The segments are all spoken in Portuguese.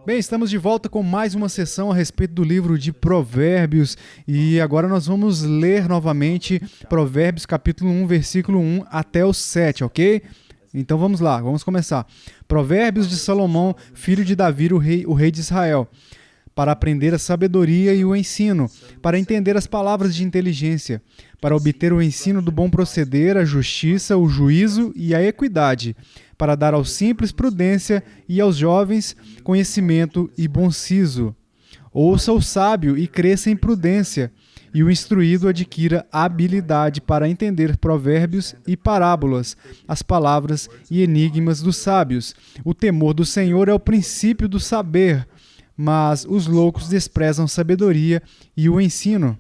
Bem, estamos de volta com mais uma sessão a respeito do livro de Provérbios e agora nós vamos ler novamente Provérbios capítulo 1, versículo 1 até o 7, ok? Então vamos lá, vamos começar. Provérbios de Salomão, filho de Davi, o rei de Israel, para aprender a sabedoria e o ensino, para entender as palavras de inteligência, para obter o ensino do bom proceder, a justiça, o juízo e a equidade, para dar aos simples prudência e aos jovens conhecimento e bom siso. Ouça o sábio e cresça em prudência, e o instruído adquira habilidade para entender provérbios e parábolas, as palavras e enigmas dos sábios. O temor do Senhor é o princípio do saber, mas os loucos desprezam sabedoria e o ensino.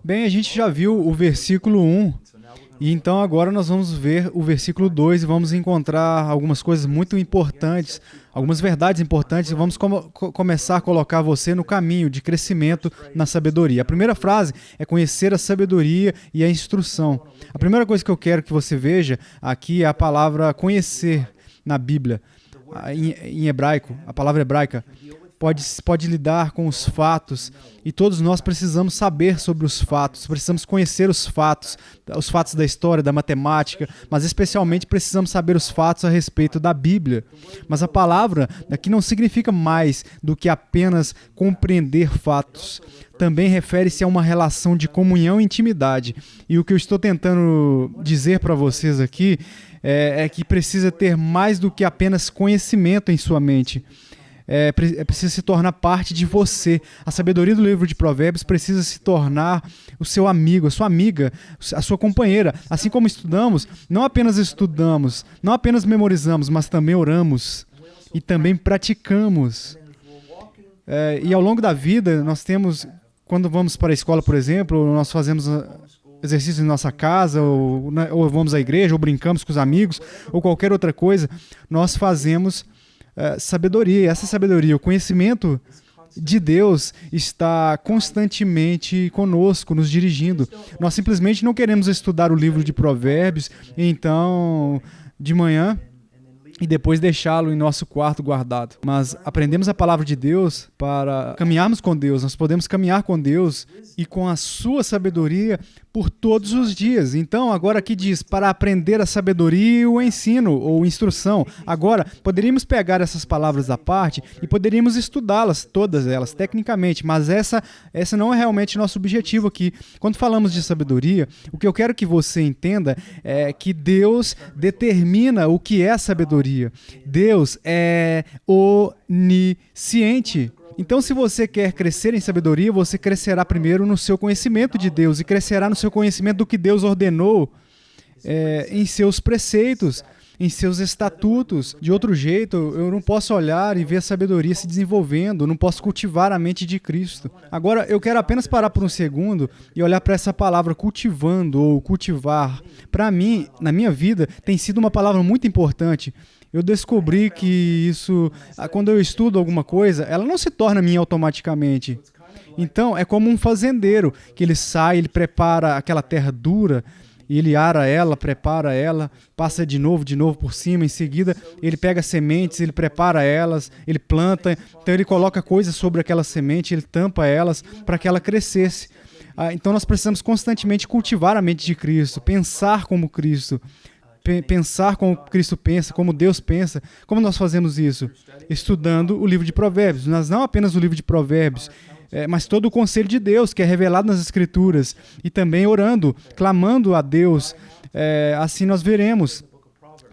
Bem, a gente já viu o versículo 1, e então agora nós vamos ver o versículo 2 e vamos encontrar algumas coisas muito importantes, algumas verdades importantes, e vamos começar a colocar você no caminho de crescimento na sabedoria. A primeira frase é conhecer a sabedoria e a instrução. A primeira coisa que eu quero que você veja aqui é a palavra conhecer na Bíblia. Em hebraico, a palavra hebraica pode lidar com os fatos, e todos nós precisamos saber sobre os fatos, precisamos conhecer os fatos da história, da matemática, mas especialmente precisamos saber os fatos a respeito da Bíblia. Mas a palavra aqui não significa mais do que apenas compreender fatos. Também refere-se a uma relação de comunhão e intimidade. E o que eu estou tentando dizer para vocês aqui é que precisa ter mais do que apenas conhecimento em sua mente. Precisa se tornar parte de você. A sabedoria do livro de Provérbios precisa se tornar o seu amigo, a sua amiga, a sua companheira. Assim como estudamos, não apenas memorizamos, mas também oramos e também praticamos. E ao longo da vida, nós temos, quando vamos para a escola, por exemplo, nós fazemos exercícios em nossa casa, ou vamos à igreja, ou brincamos com os amigos, ou qualquer outra coisa, nós fazemos sabedoria. E essa sabedoria, o conhecimento de Deus está constantemente conosco, nos dirigindo. Nós simplesmente não queremos estudar o livro de Provérbios, então, de manhã, e depois deixá-lo em nosso quarto guardado. Mas aprendemos a palavra de Deus para caminharmos com Deus. Nós podemos caminhar com Deus e com a sua sabedoria por todos os dias. Então, agora aqui diz, para aprender a sabedoria e o ensino, ou instrução. Agora, poderíamos pegar essas palavras à parte e poderíamos estudá-las, todas elas, tecnicamente, mas essa não é realmente nosso objetivo aqui. Quando falamos de sabedoria, o que eu quero que você entenda é que Deus determina o que é sabedoria. Deus é onisciente. Então, se você quer crescer em sabedoria, você crescerá primeiro no seu conhecimento de Deus e crescerá no seu conhecimento do que Deus ordenou em seus preceitos, em seus estatutos. De outro jeito, eu não posso olhar e ver a sabedoria se desenvolvendo, não posso cultivar a mente de Cristo. Agora, eu quero apenas parar por um segundo e olhar para essa palavra cultivando ou cultivar. Para mim, na minha vida, tem sido uma palavra muito importante. Eu descobri que isso, quando eu estudo alguma coisa, ela não se torna minha automaticamente. Então, é como um fazendeiro, que ele sai, ele prepara aquela terra dura, e ele ara ela, prepara ela, passa de novo por cima, em seguida ele pega sementes, ele prepara elas, ele planta, então ele coloca coisas sobre aquela semente, ele tampa elas para que ela crescesse. Então nós precisamos constantemente cultivar a mente de Cristo, pensar como Cristo, pensar como Cristo pensa, como Deus pensa. Como nós fazemos isso? Estudando o livro de Provérbios, mas não apenas o livro de Provérbios, mas todo o conselho de Deus que é revelado nas Escrituras, e também orando, clamando a Deus. Assim nós veremos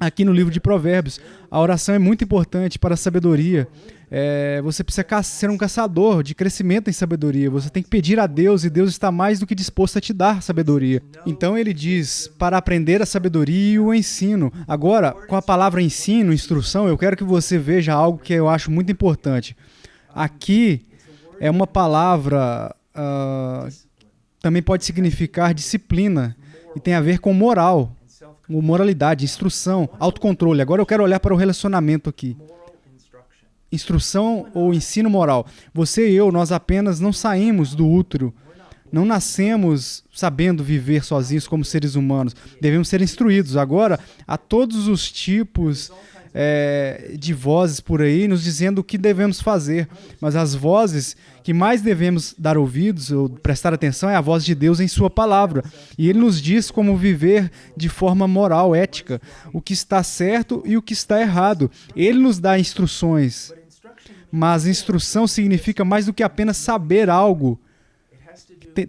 aqui no livro de Provérbios. A oração é muito importante para a sabedoria. Você precisa ser um caçador de crescimento em sabedoria. Você tem que pedir a Deus, e Deus está mais do que disposto a te dar sabedoria. Então ele diz, para aprender a sabedoria e o ensino. Agora, com a palavra ensino, instrução, eu quero que você veja algo que eu acho muito importante. Aqui é uma palavra, também pode significar disciplina, e tem a ver com moral, moralidade, instrução, autocontrole. Agora eu quero olhar para o relacionamento aqui. Instrução ou ensino moral. Você e eu, nós apenas não saímos do útero, não nascemos sabendo viver sozinhos como seres humanos. Devemos ser instruídos. Agora, há todos os tipos de vozes por aí nos dizendo o que devemos fazer, mas as vozes que mais devemos dar ouvidos ou prestar atenção é a voz de Deus em sua palavra. E Ele nos diz como viver de forma moral, ética, o que está certo e o que está errado. Ele nos dá instruções, mas instrução significa mais do que apenas saber algo.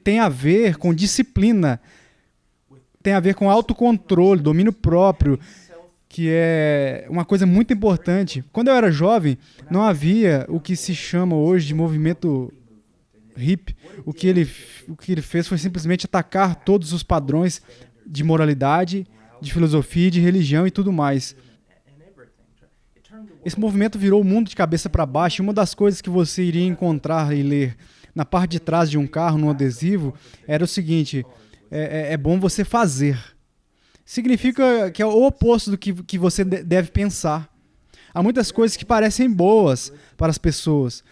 Tem a ver com disciplina, tem a ver com autocontrole, domínio próprio, que é uma coisa muito importante. Quando eu era jovem, não havia o que se chama hoje de movimento hippie. O que ele fez foi simplesmente atacar todos os padrões de moralidade, de filosofia, de religião e tudo mais. Esse movimento virou o mundo de cabeça para baixo, e uma das coisas que você iria encontrar e ler na parte de trás de um carro, num adesivo, era o seguinte: é bom você fazer. Significa que é o oposto do que você deve pensar. Há muitas coisas que parecem boas para as pessoas,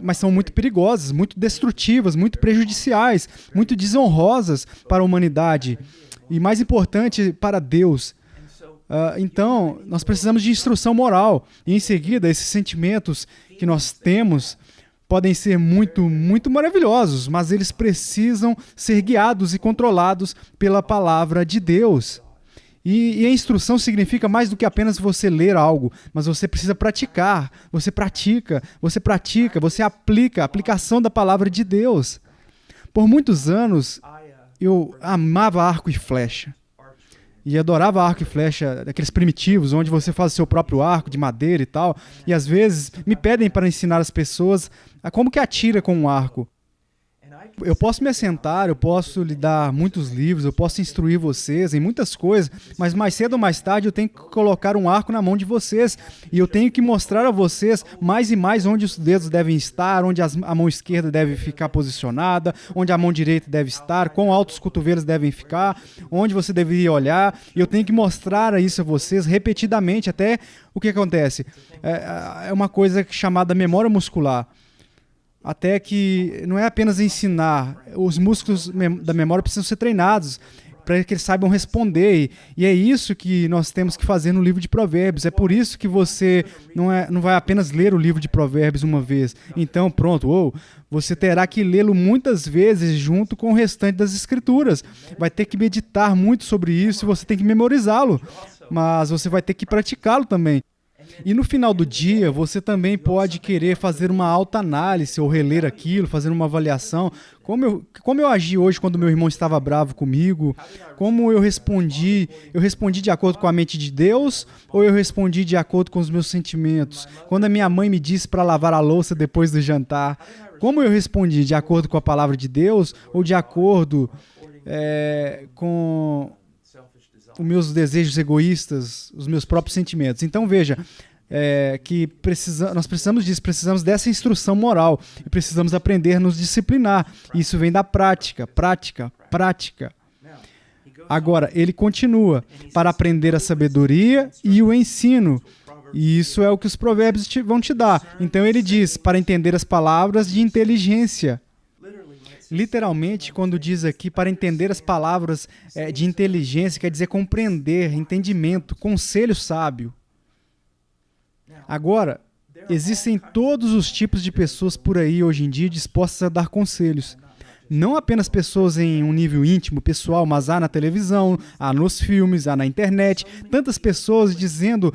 mas são muito perigosas, muito destrutivas, muito prejudiciais, muito desonrosas para a humanidade e, mais importante, para Deus. Então, nós precisamos de instrução moral. E, em seguida, esses sentimentos que nós temos podem ser muito, muito maravilhosos, mas eles precisam ser guiados e controlados pela palavra de Deus. E a instrução significa mais do que apenas você ler algo, mas você precisa praticar. Você pratica, você aplica a aplicação da palavra de Deus. Por muitos anos, eu amava arco e flecha. E adorava arco e flecha, daqueles primitivos, onde você faz o seu próprio arco de madeira e tal. E às vezes me pedem para ensinar as pessoas a como que atira com um arco. Eu posso me assentar, eu posso lhe dar muitos livros, eu posso instruir vocês em muitas coisas, mas mais cedo ou mais tarde eu tenho que colocar um arco na mão de vocês e eu tenho que mostrar a vocês mais e mais onde os dedos devem estar, onde a mão esquerda deve ficar posicionada, onde a mão direita deve estar, quão altos os cotovelos devem ficar, onde você deveria olhar, e eu tenho que mostrar isso a vocês repetidamente, até o que acontece? É uma coisa chamada memória muscular. Até que não é apenas ensinar, os músculos da memória precisam ser treinados para que eles saibam responder. E é isso que nós temos que fazer no livro de Provérbios. É por isso que você não vai apenas ler o livro de Provérbios uma vez. Então, pronto, você terá que lê-lo muitas vezes junto com o restante das Escrituras. Vai ter que meditar muito sobre isso e você tem que memorizá-lo. Mas você vai ter que praticá-lo também. E no final do dia, você também pode querer fazer uma autoanálise ou reler aquilo, fazer uma avaliação. Como eu agi hoje quando meu irmão estava bravo comigo? Como eu respondi? Eu respondi de acordo com a mente de Deus ou eu respondi de acordo com os meus sentimentos? Quando a minha mãe me disse para lavar a louça depois do jantar, como eu respondi? De acordo com a palavra de Deus ou de acordo com os meus desejos egoístas, os meus próprios sentimentos? Então veja, nós precisamos disso, precisamos dessa instrução moral e precisamos aprender a nos disciplinar. Isso vem da prática. Agora, ele continua, para aprender a sabedoria e o ensino. E isso é o que os provérbios vão te dar. Então ele diz, para entender as palavras de inteligência. Literalmente, quando diz aqui para entender as palavras de inteligência, quer dizer compreender, entendimento, conselho sábio. Agora, existem todos os tipos de pessoas por aí hoje em dia dispostas a dar conselhos. Não apenas pessoas em um nível íntimo, pessoal, mas há na televisão, há nos filmes, há na internet, tantas pessoas dizendo,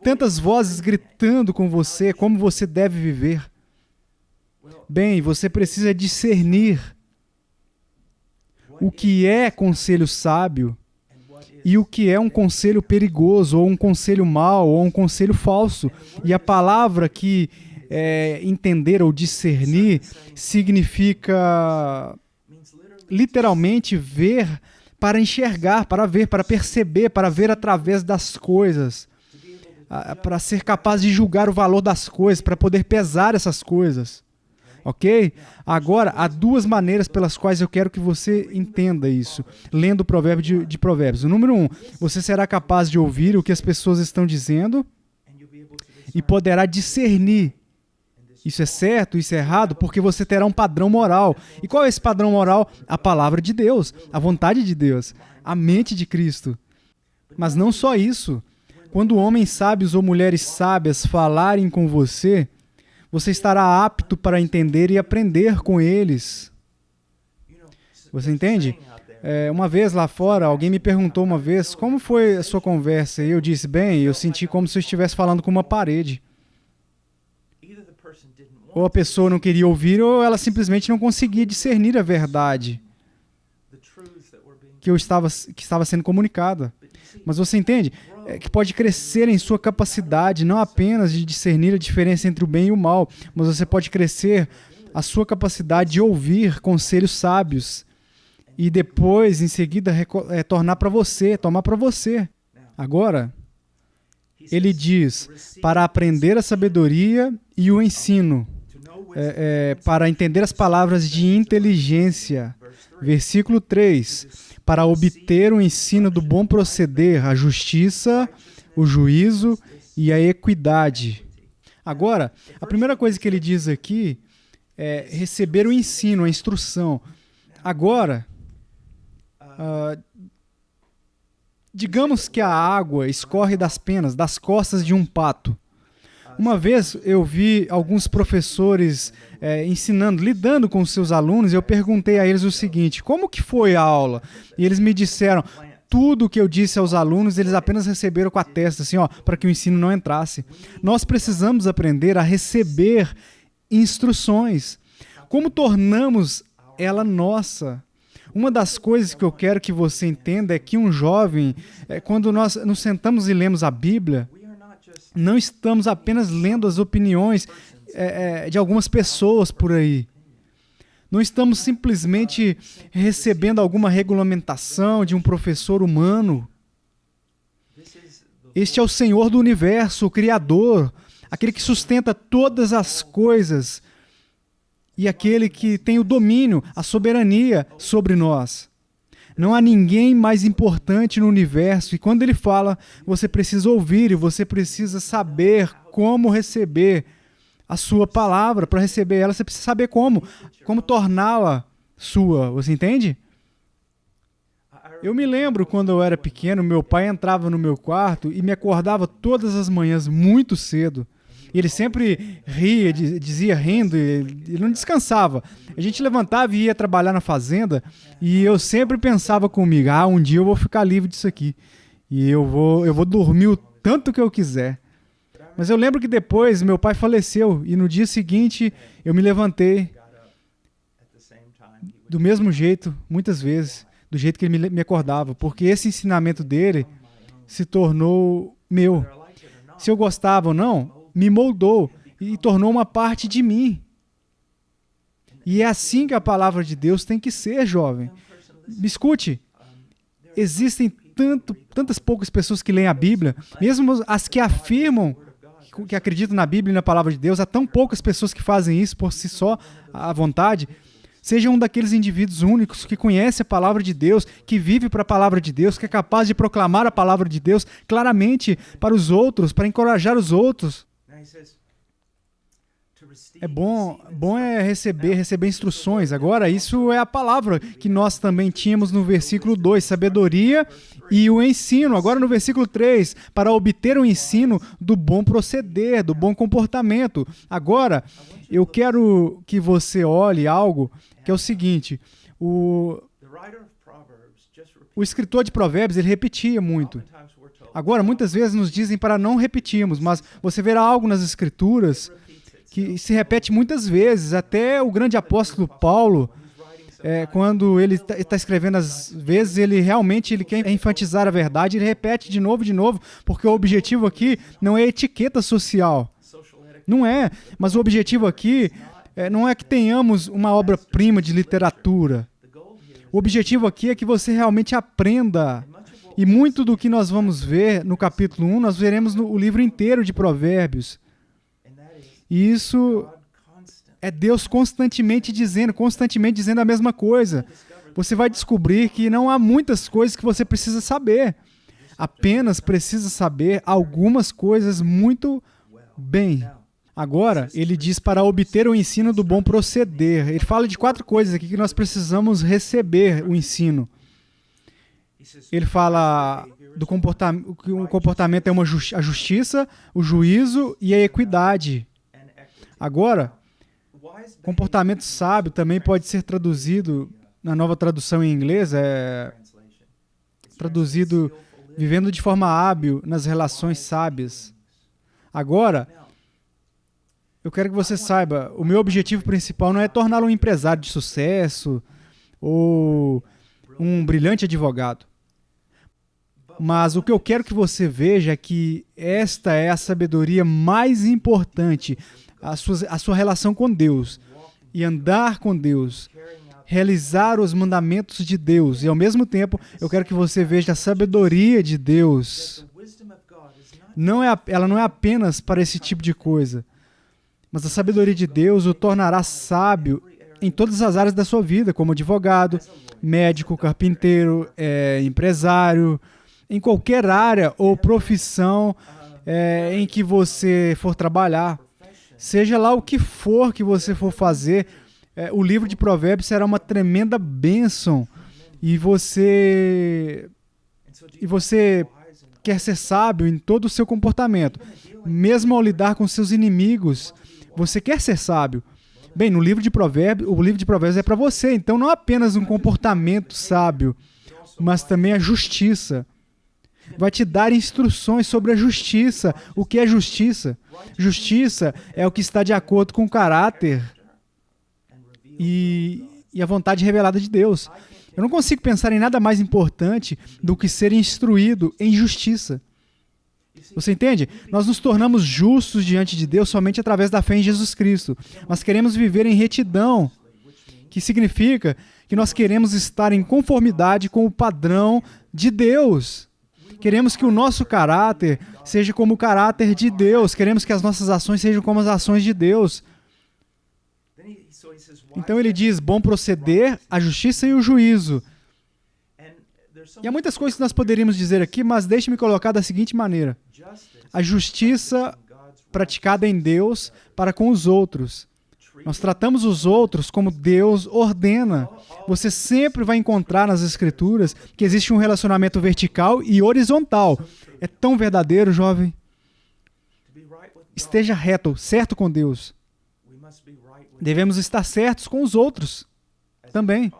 tantas vozes gritando com você, como você deve viver. Bem, você precisa discernir o que é conselho sábio e o que é um conselho perigoso, ou um conselho mau, ou um conselho falso. E a palavra que entender ou discernir significa literalmente ver para enxergar, para ver, para perceber, para ver através das coisas, para ser capaz de julgar o valor das coisas, para poder pesar essas coisas. Ok? Agora, há duas maneiras pelas quais eu quero que você entenda isso, lendo o provérbio de Provérbios. O número 1, você será capaz de ouvir o que as pessoas estão dizendo e poderá discernir. Isso é certo, isso é errado, porque você terá um padrão moral. E qual é esse padrão moral? A palavra de Deus, a vontade de Deus, a mente de Cristo. Mas não só isso. Quando homens sábios ou mulheres sábias falarem com você, você estará apto para entender e aprender com eles. Você entende? Uma vez lá fora, alguém me perguntou uma vez, como foi a sua conversa? E eu disse, bem, eu senti como se eu estivesse falando com uma parede. Ou a pessoa não queria ouvir, ou ela simplesmente não conseguia discernir a verdade que estava sendo comunicada. Mas você entende? Que pode crescer em sua capacidade, não apenas de discernir a diferença entre o bem e o mal, mas você pode crescer a sua capacidade de ouvir conselhos sábios e depois, em seguida, tomar para você. Agora, ele diz, para aprender a sabedoria e o ensino, para entender as palavras de inteligência. Versículo 3, para obter o ensino do bom proceder, a justiça, o juízo e a equidade. Agora, a primeira coisa que ele diz aqui é receber o ensino, a instrução. Agora, digamos que a água escorre das penas, das costas de um pato. Uma vez eu vi alguns professores lidando com os seus alunos, e eu perguntei a eles o seguinte, como que foi a aula? E eles me disseram, tudo o que eu disse aos alunos, eles apenas receberam com a testa, assim, para que o ensino não entrasse. Nós precisamos aprender a receber instruções. Como tornamos ela nossa? Uma das coisas que eu quero que você entenda é que um jovem, quando nós nos sentamos e lemos a Bíblia, não estamos apenas lendo as opiniões de algumas pessoas por aí. Não estamos simplesmente recebendo alguma regulamentação de um professor humano. Este é o Senhor do universo, o Criador, aquele que sustenta todas as coisas e aquele que tem o domínio, a soberania sobre nós. Não há ninguém mais importante no universo, e quando ele fala, você precisa ouvir e você precisa saber como receber a sua palavra. Para receber ela, você precisa saber como torná-la sua, você entende? Eu me lembro quando eu era pequeno, meu pai entrava no meu quarto e me acordava todas as manhãs muito cedo. E ele sempre ria, dizia rindo, ele não descansava. A gente levantava e ia trabalhar na fazenda, e eu sempre pensava comigo, um dia eu vou ficar livre disso aqui. E eu vou dormir o tanto que eu quiser. Mas eu lembro que depois meu pai faleceu, e no dia seguinte eu me levantei do mesmo jeito, muitas vezes, do jeito que ele me acordava, porque esse ensinamento dele se tornou meu. Se eu gostava ou não, me moldou e tornou uma parte de mim. E é assim que a palavra de Deus tem que ser, jovem. Me escute, existem tantas poucas pessoas que leem a Bíblia, mesmo as que afirmam que acreditam na Bíblia e na palavra de Deus, há tão poucas pessoas que fazem isso por si só, à vontade. Seja um daqueles indivíduos únicos que conhece a palavra de Deus, que vive para a palavra de Deus, que é capaz de proclamar a palavra de Deus claramente para os outros, para encorajar os outros. É bom receber instruções. Agora, isso é a palavra que nós também tínhamos no versículo 2, sabedoria e o ensino. Agora no versículo 3, para obter o ensino do bom proceder, do bom comportamento. Agora, eu quero que você olhe algo que é o seguinte, o escritor de Provérbios, ele repetia muito. Agora, muitas vezes nos dizem para não repetirmos, mas você verá algo nas Escrituras que se repete muitas vezes. Até o grande apóstolo Paulo, quando ele está escrevendo, às vezes ele quer enfatizar a verdade, ele repete de novo, porque o objetivo aqui não é etiqueta social. Não é, mas o objetivo aqui não é que tenhamos uma obra-prima de literatura. O objetivo aqui é que você realmente aprenda. E muito do que nós vamos ver no capítulo 1, nós veremos no livro inteiro de Provérbios. E isso é Deus constantemente dizendo a mesma coisa. Você vai descobrir que não há muitas coisas que você precisa saber. Apenas precisa saber algumas coisas muito bem. Agora, ele diz para obter o ensino do bom proceder. Ele fala de 4 coisas aqui que nós precisamos receber o ensino. Ele fala do comportamento, que o comportamento é a justiça, o juízo e a equidade. Agora, comportamento sábio também pode ser traduzido, na nova tradução em inglês, traduzido vivendo de forma hábil nas relações sábias. Agora, eu quero que você saiba, o meu objetivo principal não é torná-lo um empresário de sucesso ou um brilhante advogado. Mas o que eu quero que você veja é que esta é a sabedoria mais importante, a sua relação com Deus, e andar com Deus, realizar os mandamentos de Deus. E ao mesmo tempo, eu quero que você veja a sabedoria de Deus. Ela não é apenas para esse tipo de coisa, mas a sabedoria de Deus o tornará sábio em todas as áreas da sua vida, como advogado, médico, carpinteiro, empresário, em qualquer área ou profissão em que você for trabalhar. Seja lá o que for que você for fazer, o livro de Provérbios será uma tremenda bênção. E você quer ser sábio em todo o seu comportamento. Mesmo ao lidar com seus inimigos, você quer ser sábio. Bem, o livro de Provérbios é para você. Então não apenas um comportamento sábio, mas também a justiça. Vai te dar instruções sobre a justiça. O que é justiça? Justiça é o que está de acordo com o caráter e a vontade revelada de Deus. Eu não consigo pensar em nada mais importante do que ser instruído em justiça. Você entende? Nós nos tornamos justos diante de Deus somente através da fé em Jesus Cristo. Nós queremos viver em retidão, que significa que nós queremos estar em conformidade com o padrão de Deus. Queremos que o nosso caráter seja como o caráter de Deus. Queremos que as nossas ações sejam como as ações de Deus. Então ele diz, bom proceder, a justiça e o juízo. E há muitas coisas que nós poderíamos dizer aqui, mas deixe-me colocar da seguinte maneira. A justiça praticada em Deus para com os outros. Nós tratamos os outros como Deus ordena. Você sempre vai encontrar nas Escrituras que existe um relacionamento vertical e horizontal. É tão verdadeiro, jovem. Esteja reto, certo com Deus. Devemos estar certos com os outros também.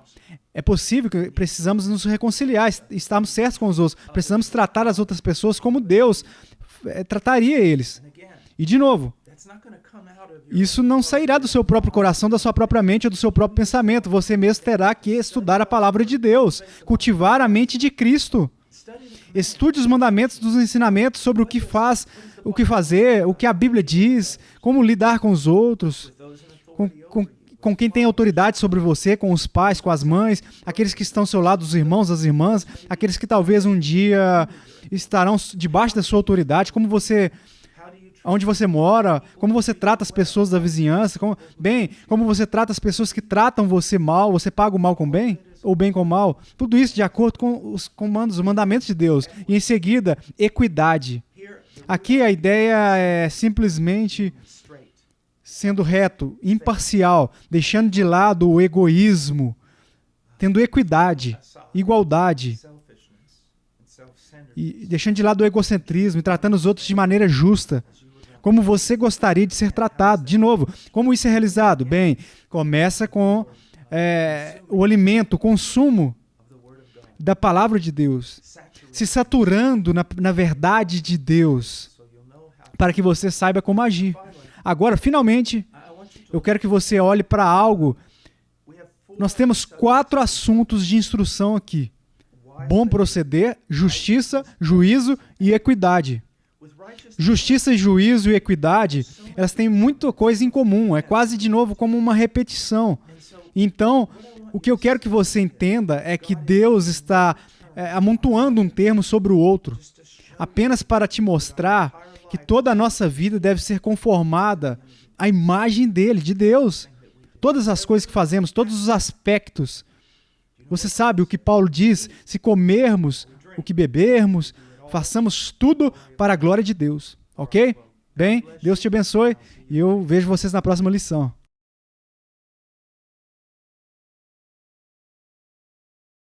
É possível que precisamos nos reconciliar, estarmos certos com os outros. Precisamos tratar as outras pessoas como Deus trataria eles. E de novo, isso não sairá do seu próprio coração, da sua própria mente ou do seu próprio pensamento. Você mesmo terá que estudar a palavra de Deus, cultivar a mente de Cristo. Estude os mandamentos dos ensinamentos sobre o que fazer, o que a Bíblia diz, como lidar com os outros, com quem tem autoridade sobre você, com os pais, com as mães, aqueles que estão ao seu lado, os irmãos, as irmãs, aqueles que talvez um dia estarão debaixo da sua autoridade, onde você mora, como você trata as pessoas da vizinhança, como você trata as pessoas que tratam você mal, você paga o mal com bem, ou bem com mal, tudo isso de acordo com os comandos, os mandamentos de Deus. E em seguida, equidade. Aqui a ideia é simplesmente sendo reto, imparcial, deixando de lado o egoísmo, tendo equidade, igualdade, e deixando de lado o egocentrismo e tratando os outros de maneira justa, como você gostaria de ser tratado. De novo, como isso é realizado? Bem, começa com o alimento, o consumo da palavra de Deus, se saturando na verdade de Deus, para que você saiba como agir. Agora, finalmente, eu quero que você olhe para algo. Nós temos 4 assuntos de instrução aqui. Bom proceder, justiça, juízo e equidade. Justiça, juízo e equidade, elas têm muita coisa em comum. É quase, de novo, como uma repetição. Então, o que eu quero que você entenda é que Deus está amontoando um termo sobre o outro, apenas para te mostrar que toda a nossa vida deve ser conformada à imagem dele, de Deus. Todas as coisas que fazemos, todos os aspectos. Você sabe o que Paulo diz? Se comermos, o que bebermos, façamos tudo para a glória de Deus. Ok? Bem, Deus te abençoe e eu vejo vocês na próxima lição.